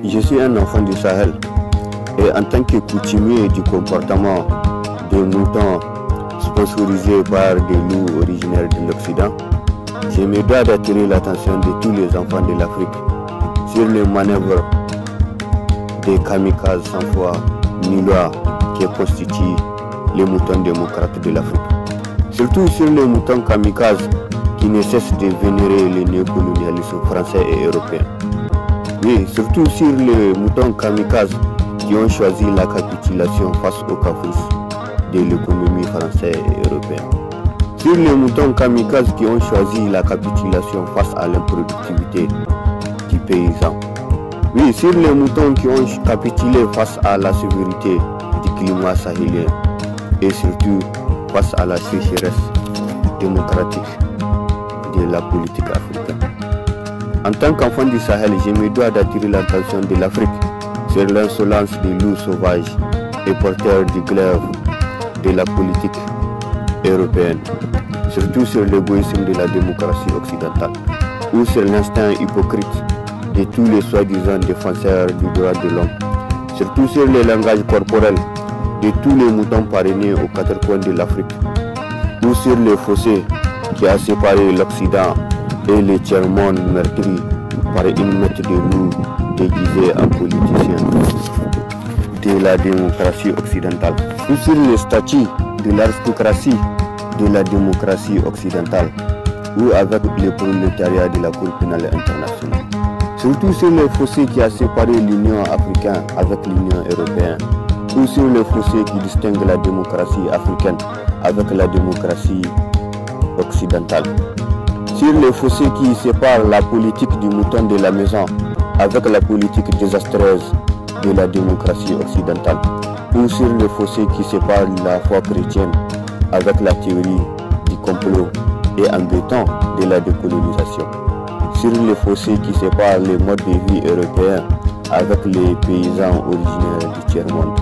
Je suis un enfant du Sahel et en tant que coutumier du comportement des moutons sponsorisés par des loups originaires de l'Occident, je me dois d'attirer l'attention de tous les enfants de l'Afrique sur les manœuvres des kamikazes sans foi ni loi qui constituent les moutons démocrates de l'Afrique. Surtout sur les moutons kamikazes qui ne cessent de vénérer le néocolonialisme français et européen. Oui, surtout sur les moutons kamikazes qui ont choisi la capitulation face aux caprices de l'économie française et européenne. Sur les moutons kamikazes qui ont choisi la capitulation face à l'improductivité du paysan. Oui, sur les moutons qui ont capitulé face à la sévérité du climat sahélien et surtout face à la sécheresse démocratique de la politique africaine. En tant qu'enfant du Sahel, je me dois d'attirer l'attention de l'Afrique sur l'insolence des loups sauvages et porteurs du glaive de la politique européenne, surtout sur l'égoïsme de la démocratie occidentale ou sur l'instinct hypocrite de tous les soi-disant défenseurs du droit de l'homme, surtout sur le langage corporel de tous les moutons parrainés aux quatre coins de l'Afrique, ou sur le fossé qui a séparé l'Occident et le tiers-monde meurtri par une meute de loups déguisés en politiciens de la démocratie occidentale, ou sur le statut de l'aristocratie de la démocratie occidentale, ou avec le prolétariat de la Cour pénale internationale. Surtout sur le fossé qui a séparé l'Union africaine avec l'Union européenne, ou sur le fossé qui distingue la démocratie africaine avec la démocratie occidentale. Sur le fossé qui sépare la politique du mouton de la maison avec la politique désastreuse de la démocratie occidentale, ou sur le fossé qui sépare la foi chrétienne avec la théorie du complot et en béton de la décolonisation, sur le fossé qui sépare les modes de vie européens avec les paysans originaires du tiers-monde,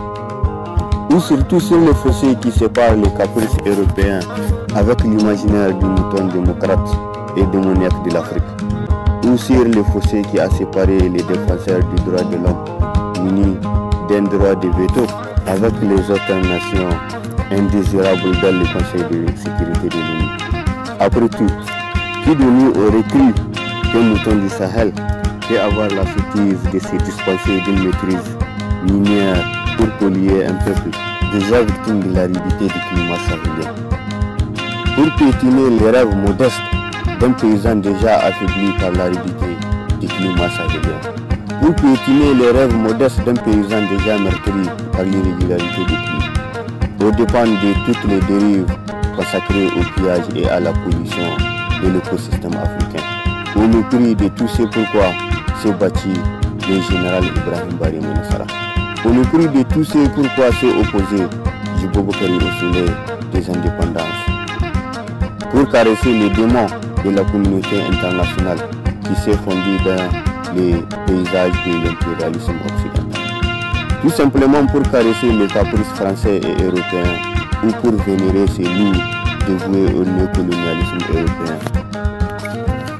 ou surtout sur le fossé qui sépare les caprices européens avec l'imaginaire du mouton démocrate et démoniaque de l'Afrique, ou sur le fossé qui a séparé les défenseurs du droit de l'homme munis d'un droit de veto avec les autres nations indésirables dans le Conseil de sécurité de l'ONU. Après tout, qui de nous aurait cru qu'un mouton du Sahel peut avoir la sottise de se dispenser d'une maîtrise minière pour polluer un peuple déjà victime de l'aridité du climat sahélien, pour piétiner les rêves modestes d'un paysan déjà affaibli par l'aridité du climat sahélien, pour piétiner les rêves modestes d'un paysan déjà meurtri par l'irrégularité du prix, aux dépens de toutes les dérives consacrées au pillage et à la pollution de l'écosystème africain, au mépris de tout ce pourquoi s'est bâti le général Ibrahim Barry Mounassara, au mépris de tout ce pourquoi s'est opposé Djibo-Bokary au soleil des indépendances, pour caresser les démons de la communauté internationale qui s'est fondue dans les paysages de l'impérialisme occidental, tout simplement pour caresser les caprices français et européens ou pour vénérer ces loups dévoués au néocolonialisme européen,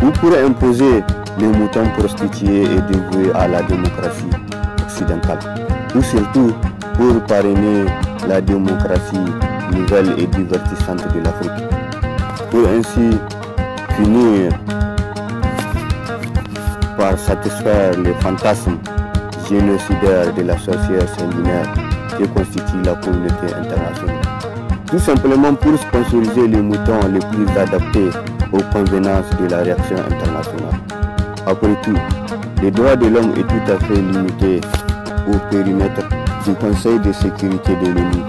ou pour imposer les moutons prostitués et dévoués à la démocratie occidentale, ou surtout pour parrainer la démocratie nouvelle et divertissante de l'Afrique, pour ainsi finir par satisfaire les fantasmes génocidaires de la sorcière sanguinaire qui constitue la communauté internationale. Tout simplement pour sponsoriser les moutons les plus adaptés aux convenances de la réaction internationale. Après tout, les droits de l'homme est tout à fait limité au périmètre du Conseil de sécurité de l'ONU,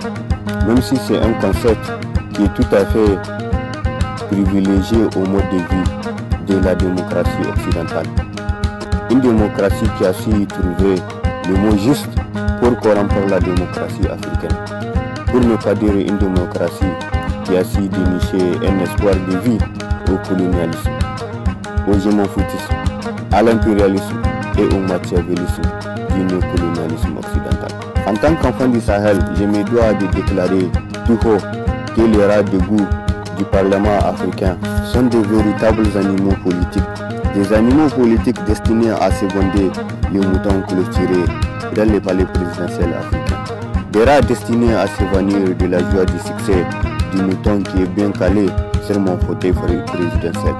même si c'est un concept qui est tout à fait privilégié au mode de vie de la démocratie occidentale. Une démocratie qui a su trouver le mot juste pour corrompre la démocratie africaine, pour ne pas dire une démocratie qui a su dénicher un espoir de vie au colonialisme, au gémophotisme, à l'impérialisme et au machiavélisme du néocolonialisme occidental. En tant qu'enfant du Sahel, je me dois de déclarer tout haut que les rats de goût du Parlement africain sont de véritables animaux politiques Des animaux politiques destinés à seconder les moutons clôturés dans les palais présidentiels africains. Des rats destinés à s'évanouir de la joie du succès du mouton qui est bien calé sur mon fauteuil présidentiel.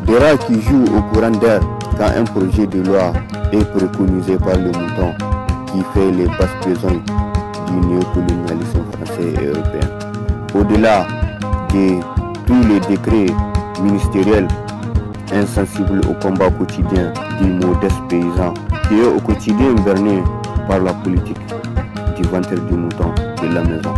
Des rats qui jouent au courant d'air quand un projet de loi est préconisé par le mouton qui fait les basses besognes du néocolonialisme français et européen. Au-delà de tous les décrets ministériels insensibles au combat quotidien du modeste paysan qui est au quotidien berné par la politique du ventre du mouton de la maison.